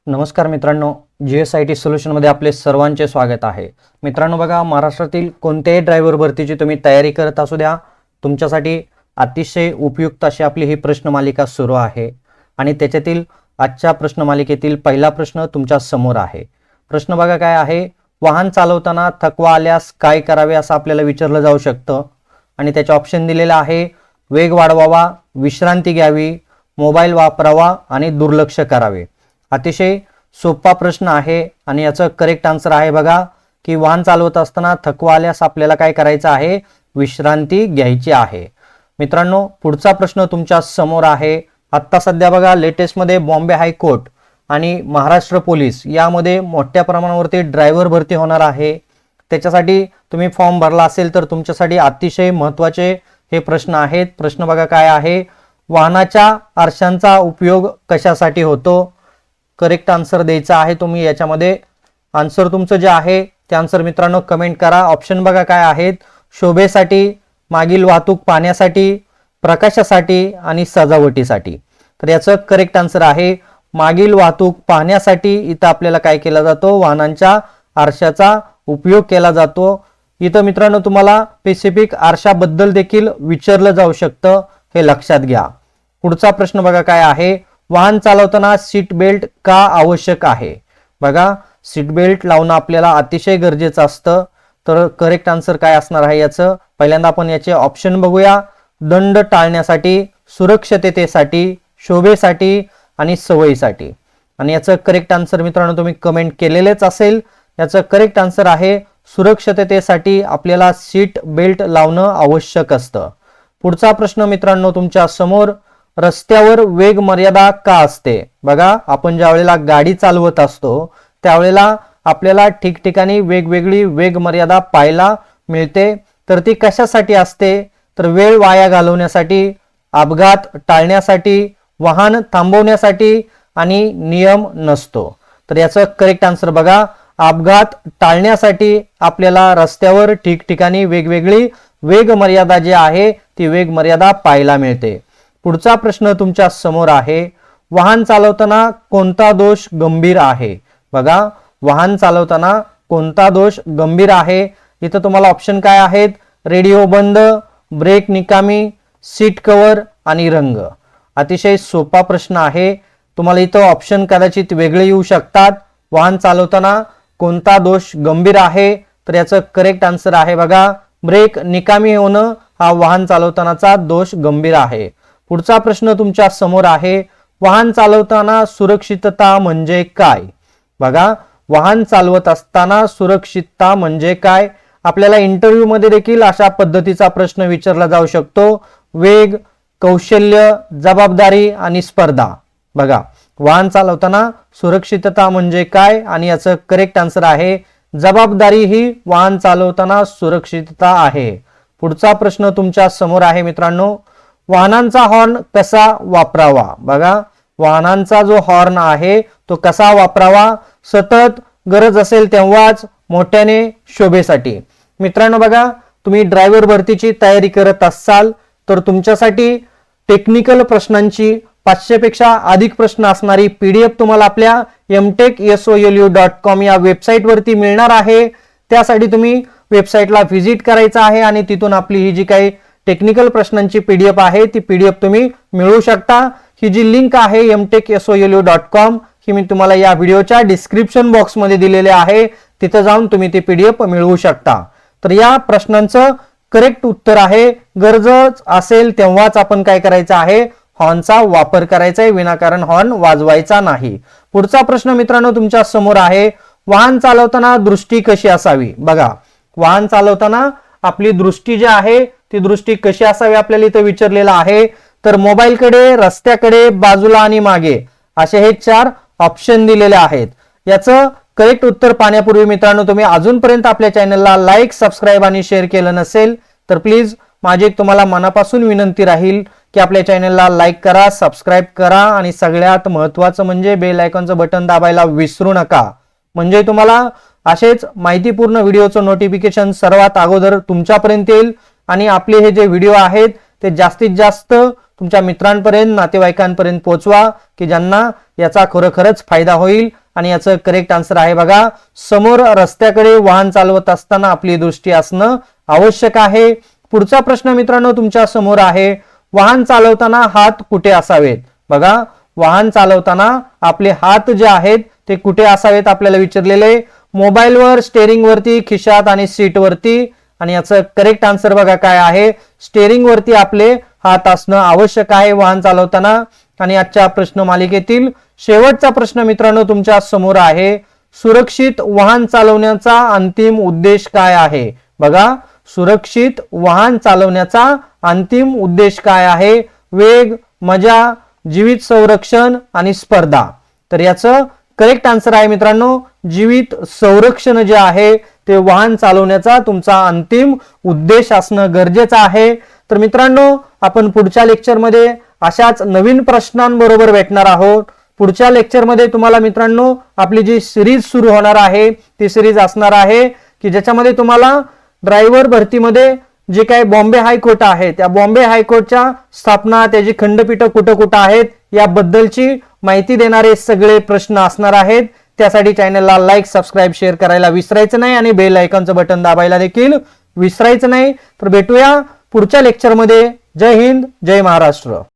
नमस्कार मित्रांनो, GSIT सोल्युशनमध्ये आपले सर्वांचे स्वागत आहे। मित्रांनो बघा, महाराष्ट्रातील कोणत्याही ड्रायव्हर भरतीची तुम्ही तयारी करत असू द्या, तुमच्यासाठी अतिशय उपयुक्त अशी आपली ही प्रश्नमालिका सुरू आहे आणि त्याच्यातील आजच्या प्रश्नमालिकेतील पहिला प्रश्न तुमच्या समोर आहे। प्रश्न बघा काय आहे, वाहन चालवताना थकवा आल्यास काय करावे असं आपल्याला विचारलं जाऊ शकतं आणि त्याचे ऑप्शन दिलेले आहे, वेग वाढवावा, विश्रांती घ्यावी, मोबाईल वापरावा आणि दुर्लक्ष करावे। अतिशय सोपा प्रश्न आहे आणि याचं करेक्ट आन्सर आहे बघा की वाहन चालवत असताना थकवा आल्यास आपल्याला काय करायचं आहे, विश्रांती घ्यायची आहे। मित्रांनो, पुढचा प्रश्न तुमच्या समोर आहे। आता सध्या बघा लेटेस्ट मध्ये बॉम्बे हायकोर्ट आणि महाराष्ट्र पोलीस यामध्ये मोठ्या प्रमाणावरती ड्रायव्हर भरती होणार आहे। त्याच्यासाठी तुम्ही फॉर्म भरला असेल तर तुमच्यासाठी अतिशय महत्त्वाचे हे प्रश्न आहेत। प्रश्न बघा काय आहे, वाहनाच्या आरशांचा उपयोग कशासाठी होतो? करेक्ट आन्सर द्यायचा आहे तुम्ही याच्यामध्ये। आन्सर तुमचं जे आहे ते आन्सर मित्रांनो कमेंट करा। ऑप्शन बघा काय आहेत, शोभेसाठी, मागील वाहतूक पाहण्यासाठी, प्रकाशासाठी आणि सजावटीसाठी। तर याचं करेक्ट आन्सर आहे मागील वाहतूक पाहण्यासाठी। इथं आपल्याला काय केला जातो, वाहनांच्या आरशाचा उपयोग केला जातो। इथं मित्रांनो तुम्हाला स्पेसिफिक आरशाबद्दल देखील विचारलं जाऊ शकतं, हे लक्षात घ्या। पुढचा प्रश्न बघा काय आहे, वाहन चालवताना सीट बेल्ट का आवश्यक आहे? बघा, सीट बेल्ट लावणं आपल्याला अतिशय गरजेचं असतं। तर करेक्ट आन्सर काय असणार आहे याचं? पहिल्यांदा आपण याचे ऑप्शन बघूया। दंड टाळण्यासाठी, सुरक्षिततेसाठी, शोभेसाठी आणि सवयीसाठी। आणि याचं करेक्ट आन्सर मित्रांनो तुम्ही कमेंट केलेलेच असेल। याचं करेक्ट आन्सर आहे सुरक्षिततेसाठी आपल्याला सीट बेल्ट लावणं आवश्यक असतं। पुढचा प्रश्न मित्रांनो तुमच्या समोर, रस्त्यावर वेग मर्यादा का असते? बघा, आपण ज्या वेळेला गाडी चालवत असतो त्यावेळेला आपल्याला ठिकठिकाणी वेगवेगळी वेग मर्यादा पाहायला मिळते। तर ती कशासाठी असते? तर वेळ वाया घालवण्यासाठी, अपघात टाळण्यासाठी, वाहन थांबवण्यासाठी आणि नियम नसतो। तर याचं करेक्ट आन्सर बघा, अपघात टाळण्यासाठी आपल्याला रस्त्यावर ठिकठिकाणी वेगवेगळी वेग मर्यादा जी आहे ती वेग मर्यादा पाहायला मिळते। पुढचा प्रश्न तुमच्या समोर आहे, वाहन चालवताना कोणता दोष गंभीर आहे? बघा, वाहन चालवताना कोणता दोष गंभीर आहे? इथं तुम्हाला ऑप्शन काय आहेत, रेडिओ बंद, ब्रेक निकामी, सीट कव्हर आणि रंग। अतिशय सोपा प्रश्न आहे। तुम्हाला इथं ऑप्शन कदाचित वेगळे येऊ शकतात। वाहन चालवताना कोणता दोष गंभीर आहे? तर याचं करेक्ट आन्सर आहे बघा, ब्रेक निकामी होणं हा वाहन चालवतानाचा दोष गंभीर आहे। पुढचा प्रश्न तुमच्या समोर आहे, वाहन चालवताना सुरक्षितता म्हणजे काय? बघा, वाहन चालवत असताना सुरक्षितता म्हणजे काय? आपल्याला इंटरव्ह्यू मध्ये देखील अशा पद्धतीचा प्रश्न विचारला जाऊ शकतो। वेग, कौशल्य, जबाबदारी आणि स्पर्धा। बघा, वाहन चालवताना सुरक्षितता म्हणजे काय? आणि याचं करेक्ट आन्सर आहे जबाबदारी ही वाहन चालवताना सुरक्षितता आहे। पुढचा प्रश्न तुमच्या समोर आहे मित्रांनो, वाहनांचा हॉर्न कसा वापरावा? बघा, वाहनांचा जो हॉर्न आहे तो कसा वापरावा? सतत, गरज असेल तेव्हाच, मोठ्याने, शोभेसाठी। मित्रांनो बघा, तुम्ही ड्रायव्हर भरतीची तयारी करत असाल तर तुमच्यासाठी टेक्निकल प्रश्नांची 500 पेक्षा अधिक प्रश्न असणारी PDF तुम्हाला आपल्या mtechsolu.com या वेबसाईट वरती मिळणार आहे। त्यासाठी तुम्ही वेबसाईटला व्हिजिट करायचं आहे आणि तिथून आपली ही जी काही टेक्निकल प्रश्नांची PDF आहे ती PDF तुम्ही मिळवू शकता। ही जी लिंक आहे mtechsolu.com ही मी तुम्हाला या व्हिडिओच्या डिस्क्रिप्शन बॉक्स मध्ये दिलेले आहे, तिथे जाऊन तुम्ही ती PDF मिळवू शकता। तर या प्रश्नांचं करेक्ट उत्तर आहे, गरज असेल तेव्हाच आपण काय करायचं आहे, हॉर्नचा वापर करायचा आहे, विनाकारण हॉर्न वाजवायचा नाही। पुढचा प्रश्न मित्रांनो तुमच्या समोर आहे, वाहन चालवताना दृष्टी कशी असावी? बघा, वाहन चालवताना आपली दृष्टी जी आहे ती दृष्टी कशी असावी आपल्याला इथे विचारलेलं आहे। तर मोबाईलकडे, रस्त्याकडे, बाजूला आणि मागे असे हे 4 ऑप्शन दिलेले आहेत। याचं करेक्ट उत्तर पाहण्यापूर्वी मित्रांनो तुम्ही अजूनपर्यंत आपल्या चॅनलला लाईक, सबस्क्राईब आणि शेअर केलं नसेल तर प्लीज माझी तुम्हाला मनापासून विनंती राहील की आपल्या चॅनलला लाईक करा, सबस्क्राईब करा आणि सगळ्यात महत्त्वाचं म्हणजे बेल आयकॉनचं बटन दाबायला विसरू नका, म्हणजे तुम्हाला असेच माहितीपूर्ण व्हिडिओचं नोटिफिकेशन सर्वात अगोदर तुमच्यापर्यंत येईल आणि आपले हे जे व्हिडिओ आहेत ते जास्तीत जास्त तुमच्या मित्रांपर्यंत नातेवाईकांपर्यंत पोहोचवा की ज्यांना याचा खरोखरच फायदा होईल। आणि याचं करेक्ट आन्सर आहे बघा, समोर रस्त्याकडे वाहन चालवत असताना आपली दृष्टी असणं आवश्यक आहे। पुढचा प्रश्न मित्रांनो तुमच्या समोर आहे, वाहन चालवताना हात कुठे असावेत? बघा, वाहन चालवताना आपले हात जे आहेत ते कुठे असावेत आपल्याला विचारलेले, मोबाईलवर, स्टेअरिंग वरती, खिशात आणि सीट वरती। आणि याचं करेक्ट आन्सर बघा काय आहे, स्टेअरिंग वरती आपले हात असणं आवश्यक आहे वाहन चालवताना। आणि आजच्या प्रश्न मालिकेतील शेवटचा प्रश्न मित्रांनो तुमच्या समोर आहे, सुरक्षित वाहन चालवण्याचा अंतिम उद्देश काय आहे? बघा, सुरक्षित वाहन चालवण्याचा अंतिम उद्देश काय आहे? वेग, मजा, जीवित संरक्षण आणि स्पर्धा। तर याचं करेक्ट आन्सर आहे मित्रांनो, जीवित संरक्षण जे आहे ते वाहन चालवण्याचा तुमचा अंतिम उद्देश असणं गरजेचं आहे। तर मित्रांनो, आपण पुढच्या लेक्चरमध्ये अशाच नवीन प्रश्नांबरोबर भेटणार आहोत। पुढच्या लेक्चरमध्ये तुम्हाला मित्रांनो आपली जी सिरीज सुरू होणार आहे ती सिरीज असणार आहे की ज्याच्यामध्ये तुम्हाला ड्रायव्हर भरतीमध्ये जे काही बॉम्बे हायकोर्ट आहे त्या बॉम्बे हायकोर्टच्या स्थापना, त्याची खंडपीठ कुठं कुठं आहेत याबद्दलची माहिती देणारे सगळे प्रश्न असणार आहेत। त्यासाठी चॅनलला लाईक, सबस्क्राईब, शेअर करायला विसरायचं नाही आणि बेल आयकॉनचं बटन दाबायला देखील विसरायचं नाही। तर भेटूया पुढच्या लेक्चरमध्ये। जय हिंद, जय महाराष्ट्र।